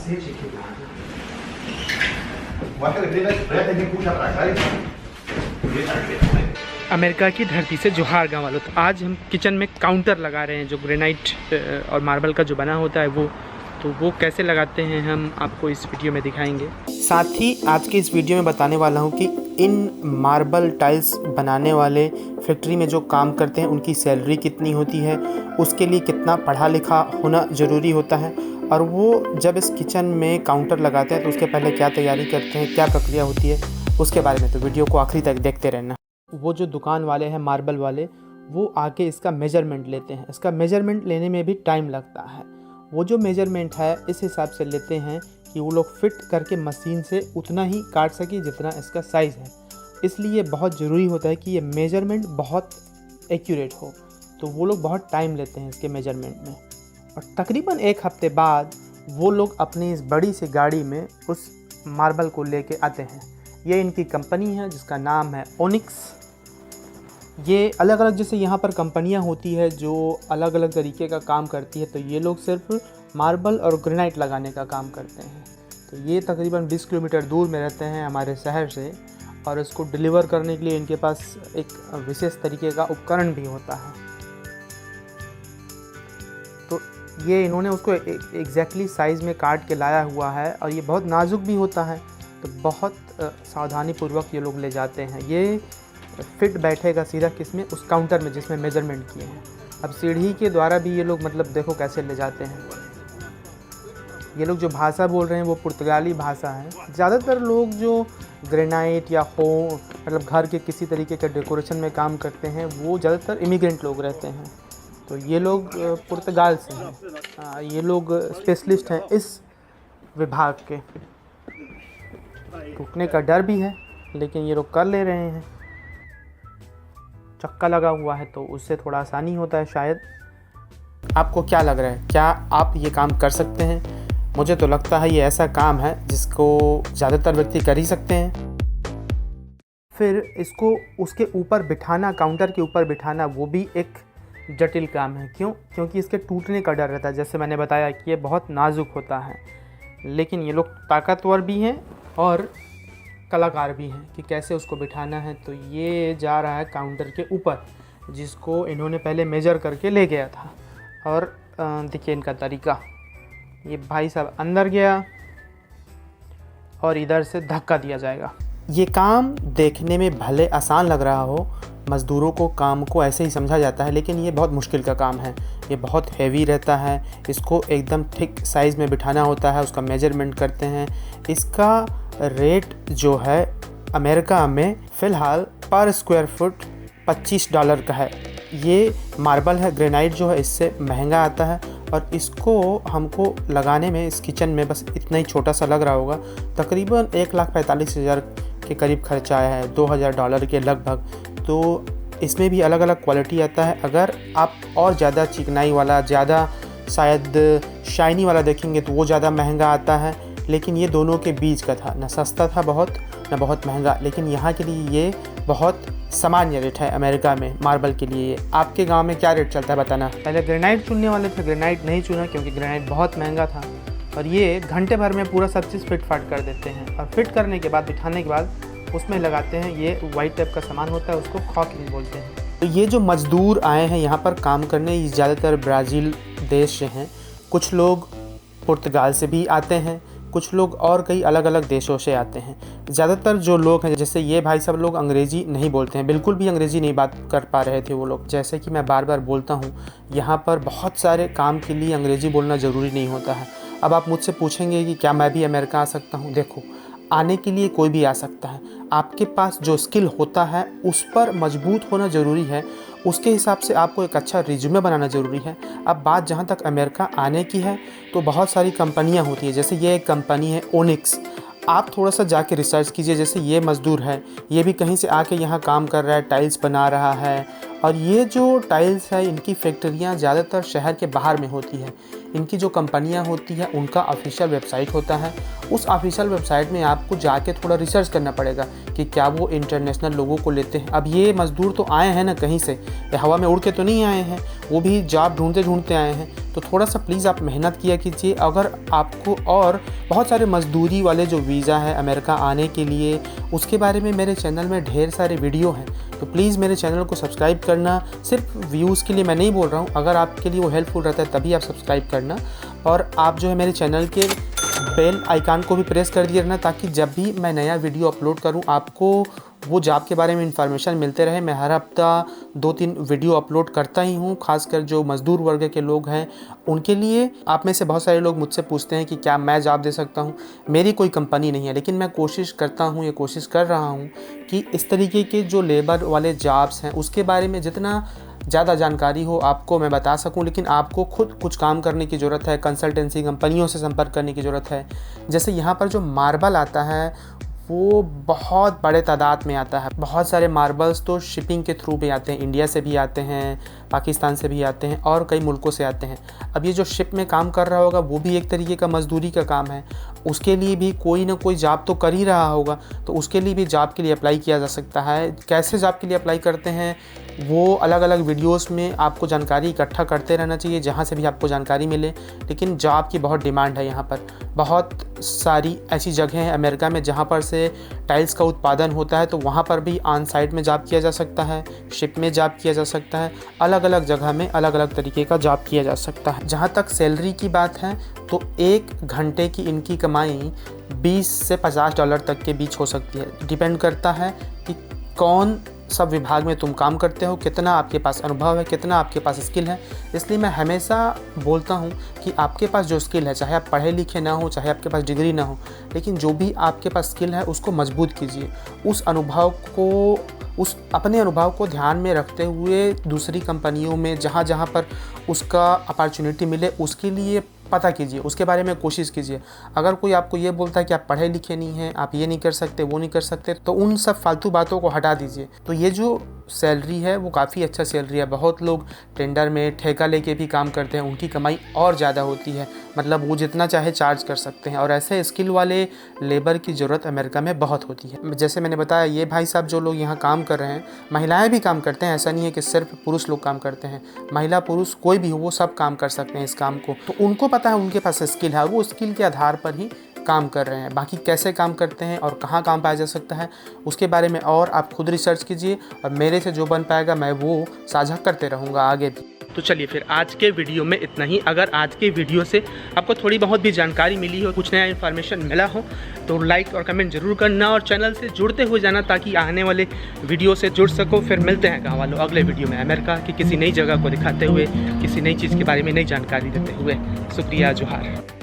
cacete que nada. Mostra que ele tem puxa pra cá e America की धरती से जोहार गाँव वालों। तो आज हम किचन में काउंटर लगा रहे हैं जो ग्रेनाइट और मार्बल का जो बना होता है वो कैसे लगाते हैं हम आपको इस वीडियो में दिखाएंगे। साथ ही आज के इस वीडियो में बताने वाला हूं कि इन मार्बल टाइल्स बनाने वाले फैक्ट्री में जो काम करते हैं उनकी सैलरी कितनी होती है, उसके लिए कितना पढ़ा लिखा होना ज़रूरी होता है, और वो जब इस किचन में काउंटर लगाते हैं तो उसके पहले क्या तैयारी करते हैं, क्या प्रक्रिया होती है, उसके बारे में तो वीडियो को आखिरी तक देखते रहना। वो जो दुकान वाले हैं मार्बल वाले, वो आके इसका मेजरमेंट लेते हैं। इसका मेजरमेंट लेने में भी टाइम लगता है। वो जो मेजरमेंट है इस हिसाब से लेते हैं कि वो लोग फिट करके मशीन से उतना ही काट सके जितना इसका साइज़ है। इसलिए बहुत ज़रूरी होता है कि ये मेजरमेंट बहुत एक्यूरेट हो। तो वो लोग बहुत टाइम लेते हैं इसके मेजरमेंट में, और तकरीबन 1 हफ्ते बाद वो लोग अपनी इस बड़ी सी गाड़ी में उस मार्बल को लेके आते हैं। ये इनकी कंपनी है जिसका नाम है ओनिक्स। ये अलग अलग, जैसे यहाँ पर कंपनियाँ होती है जो अलग अलग तरीके का काम करती है, तो ये लोग सिर्फ मार्बल और ग्रेनाइट लगाने का काम करते हैं। तो ये तकरीबन 20 किलोमीटर दूर में रहते हैं हमारे शहर से, और इसको डिलीवर करने के लिए इनके पास एक विशेष तरीके का उपकरण भी होता है। तो ये इन्होंने उसको एग्जैक्टली साइज़ में काट के लाया हुआ है, और ये बहुत नाजुक भी होता है, तो बहुत सावधानीपूर्वक ये लोग ले जाते हैं। ये फिट बैठेगा सीधा किसमें, उस काउंटर में जिसमें मेजरमेंट किए हैं। अब सीढ़ी के द्वारा भी ये लोग मतलब देखो कैसे ले जाते हैं। ये लोग जो भाषा बोल रहे हैं वो पुर्तगाली भाषा है। ज़्यादातर लोग जो ग्रेनाइट या मतलब घर के किसी तरीके का डेकोरेशन में काम करते हैं वो ज़्यादातर इमिग्रेंट लोग रहते हैं। तो ये लोग पुर्तगाल से हैं। ये लोग स्पेशलिस्ट हैं इस विभाग के। टूटने का डर भी है लेकिन ये लोग कर ले रहे हैं। चक्का लगा हुआ है तो उससे थोड़ा आसानी होता है शायद। आपको क्या लग रहा है, क्या आप ये काम कर सकते हैं? मुझे तो लगता है ये ऐसा काम है जिसको ज़्यादातर व्यक्ति कर ही सकते हैं। फिर इसको उसके ऊपर बिठाना, काउंटर के ऊपर बिठाना, वो भी एक जटिल काम है। क्योंकि इसके टूटने का डर रहता है। जैसे मैंने बताया कि ये बहुत नाजुक होता है, लेकिन ये लोग ताकतवर भी हैं और कलाकार भी हैं कि कैसे उसको बिठाना है। तो ये जा रहा है काउंटर के ऊपर, जिसको इन्होंने पहले मेजर करके ले गया था। और देखिए इनका तरीका, ये भाई साहब अंदर गया और इधर से धक्का दिया जाएगा। ये काम देखने में भले आसान लग रहा हो, मज़दूरों को काम को ऐसे ही समझा जाता है, लेकिन ये बहुत मुश्किल का काम है। ये बहुत हैवी रहता है। इसको एकदम ठीक साइज़ में बिठाना होता है, उसका मेजरमेंट करते हैं। इसका रेट जो है अमेरिका में फ़िलहाल पर स्क्वायर फुट $25 का है। ये मार्बल है, ग्रेनाइट जो है इससे महंगा आता है, और इसको हमको लगाने में इस किचन में बस इतना ही छोटा सा लग रहा होगा। तकरीबन 1,45,000 के करीब खर्चा आया है, $2,000 के लगभग। तो इसमें भी अलग अलग क्वालिटी आता है। अगर आप और ज़्यादा चिकनाई वाला, ज़्यादा शायद शाइनी वाला देखेंगे तो वो ज़्यादा महंगा आता है, लेकिन ये दोनों के बीच का था, ना सस्ता था बहुत, ना बहुत महंगा। लेकिन यहाँ के लिए ये बहुत सामान्य रेट है अमेरिका में मार्बल के लिए। आपके गांव में क्या रेट चलता है बताना। पहले ग्रेनाइट चुनने वाले थे, ग्रेनाइट नहीं चुना क्योंकि ग्रेनाइट बहुत महंगा था, और ये घंटे भर में पूरा सब चीज़ फिट फाट कर देते हैं। और फिट करने के बाद, बिठाने के बाद उसमें लगाते हैं, ये वाइट टाइप का सामान होता है, उसको कॉकिंग बोलते हैं। तो ये जो मज़दूर आए हैं यहाँ पर काम करने, ये ज़्यादातर ब्राज़ील देश से हैं। कुछ लोग पुर्तगाल से भी आते हैं, कुछ लोग और कई अलग अलग देशों से आते हैं। ज़्यादातर जो लोग हैं, जैसे ये भाई सब लोग अंग्रेज़ी नहीं बोलते हैं, बिल्कुल भी अंग्रेज़ी नहीं बात कर पा रहे थे वो लोग। जैसे कि मैं बार बार बोलता हूँ, यहाँ पर बहुत सारे काम के लिए अंग्रेज़ी बोलना ज़रूरी नहीं होता है। अब आप मुझसे पूछेंगे कि क्या मैं भी अमेरिका आ सकता हूँ? देखो, आने के लिए कोई भी आ सकता है। आपके पास जो स्किल होता है उस पर मजबूत होना ज़रूरी है। उसके हिसाब से आपको एक अच्छा रिज्यूमे बनाना ज़रूरी है। अब बात जहाँ तक अमेरिका आने की है, तो बहुत सारी कंपनियाँ होती है। जैसे ये एक कंपनी है ओनिक्स, आप थोड़ा सा जाके रिसर्च कीजिए। जैसे ये मज़दूर है, ये भी कहीं से आके यहाँ काम कर रहा है, टाइल्स बना रहा है, और ये जो टाइल्स है इनकी फैक्ट्रियाँ ज़्यादातर शहर के बाहर में होती है। इनकी जो कंपनियां होती है उनका ऑफिशियल वेबसाइट होता है। उस ऑफिशियल वेबसाइट में आपको जाके थोड़ा रिसर्च करना पड़ेगा कि क्या वो इंटरनेशनल लोगों को लेते हैं। अब ये मज़दूर तो आए हैं ना कहीं से, ये हवा में उड़ के तो नहीं आए हैं, वो भी जॉब ढूंढते ढूंढते आए हैं। तो थोड़ा सा प्लीज़ आप मेहनत किया कीजिए। अगर आपको और बहुत सारे मज़दूरी वाले जो वीज़ा है अमेरिका आने के लिए, उसके बारे में मेरे चैनल में ढेर सारे वीडियो हैं। तो प्लीज़ मेरे चैनल को सब्सक्राइब करना। सिर्फ व्यूज़ के लिए मैं नहीं बोल रहा हूँ, अगर आपके लिए वो हेल्पफुल रहता है तभी आप सब्सक्राइब करना। और आप जो है मेरे चैनल के बेल आइकन को भी प्रेस कर दिए रहना, ताकि जब भी मैं नया वीडियो अपलोड करूं आपको वो जॉब के बारे में इन्फॉर्मेशन मिलते रहे। मैं हर हफ्ता 2-3 वीडियो अपलोड करता ही हूं, खासकर जो मज़दूर वर्ग के लोग हैं उनके लिए। आप में से बहुत सारे लोग मुझसे पूछते हैं कि क्या मैं जॉब दे सकता हूं। मेरी कोई कंपनी नहीं है, लेकिन मैं कोशिश करता हूं, ये कोशिश कर रहा हूं कि इस तरीके के जो लेबर वाले जॉब्स हैं उसके बारे में जितना ज़्यादा जानकारी हो आपको मैं बता सकूं। लेकिन आपको खुद कुछ काम करने की ज़रूरत है, कंसल्टेंसी कंपनियों से संपर्क करने की ज़रूरत है। जैसे यहाँ पर जो मार्बल आता है वो बहुत बड़े तादाद में आता है। बहुत सारे मार्बल्स तो शिपिंग के थ्रू भी आते हैं, इंडिया से भी आते हैं, पाकिस्तान से भी आते हैं और कई मुल्कों से आते हैं। अब ये जो शिप में काम कर रहा होगा वो भी एक तरीके का मज़दूरी का काम है, उसके लिए भी कोई ना कोई जॉब तो कर ही रहा होगा। तो उसके लिए भी जॉब के लिए अप्लाई किया जा सकता है। कैसे जॉब के लिए अप्लाई करते हैं वो अलग अलग वीडियोस में आपको जानकारी इकट्ठा करते रहना चाहिए, जहाँ से भी आपको जानकारी मिले। लेकिन जॉब की बहुत डिमांड है यहाँ पर। बहुत सारी ऐसी जगह हैं अमेरिका में जहाँ पर से टाइल्स का उत्पादन होता है, तो वहाँ पर भी ऑन साइट में जॉब किया जा सकता है, शिप में जॉब किया जा सकता है। अलग अलग जगह में अलग अलग तरीके का जॉब किया जा सकता है। जहाँ तक सैलरी की बात है तो 1 घंटे की इनकी कमाई $20 से $50 तक के बीच हो सकती है। डिपेंड करता है कि कौन सब विभाग में तुम काम करते हो, कितना आपके पास अनुभव है, कितना आपके पास स्किल है। इसलिए मैं हमेशा बोलता हूँ कि आपके पास जो स्किल है, चाहे आप पढ़े लिखे ना हो, चाहे आपके पास डिग्री ना हो, लेकिन जो भी आपके पास स्किल है उसको मजबूत कीजिए। अपने अनुभव को ध्यान में रखते हुए दूसरी कंपनियों में जहाँ जहाँ पर उसका अपॉर्चुनिटी मिले उसके लिए पता कीजिए, उसके बारे में कोशिश कीजिए। अगर कोई आपको ये बोलता है कि आप पढ़े लिखे नहीं हैं, आप ये नहीं कर सकते, वो नहीं कर सकते, तो उन सब फालतू बातों को हटा दीजिए। तो ये जो सैलरी है वो काफ़ी अच्छा सैलरी है। बहुत लोग टेंडर में ठेका लेके भी काम करते हैं, उनकी कमाई और ज़्यादा होती है, मतलब वो जितना चाहे चार्ज कर सकते हैं। और ऐसे स्किल वाले लेबर की ज़रूरत अमेरिका में बहुत होती है। जैसे मैंने बताया, ये भाई साहब जो लोग यहाँ काम कर रहे हैं, महिलाएं भी काम करते हैं। ऐसा नहीं है कि सिर्फ पुरुष लोग काम करते हैं, महिला पुरुष कोई भी हो वो सब काम कर सकते हैं इस काम को। तो उनको पता है, उनके पास स्किल है, वो स्किल के आधार पर ही काम कर रहे हैं। बाकी कैसे काम करते हैं और कहाँ काम पाया जा सकता है उसके बारे में और आप खुद रिसर्च कीजिए, और मेरे से जो बन पाएगा मैं वो साझा करते रहूँगा आगे भी। तो चलिए फिर आज के वीडियो में इतना ही। अगर आज के वीडियो से आपको थोड़ी बहुत भी जानकारी मिली हो, कुछ नया इन्फॉर्मेशन मिला हो, तो लाइक और कमेंट जरूर करना और चैनल से जुड़ते हुए जाना, ताकि आने वाले वीडियो से जुड़ सको। फिर मिलते हैं गाँव वालों अगले वीडियो में, अमेरिका की किसी नई जगह को दिखाते हुए, किसी नई चीज़ के बारे में नई जानकारी देते हुए। शुक्रिया, जोहार।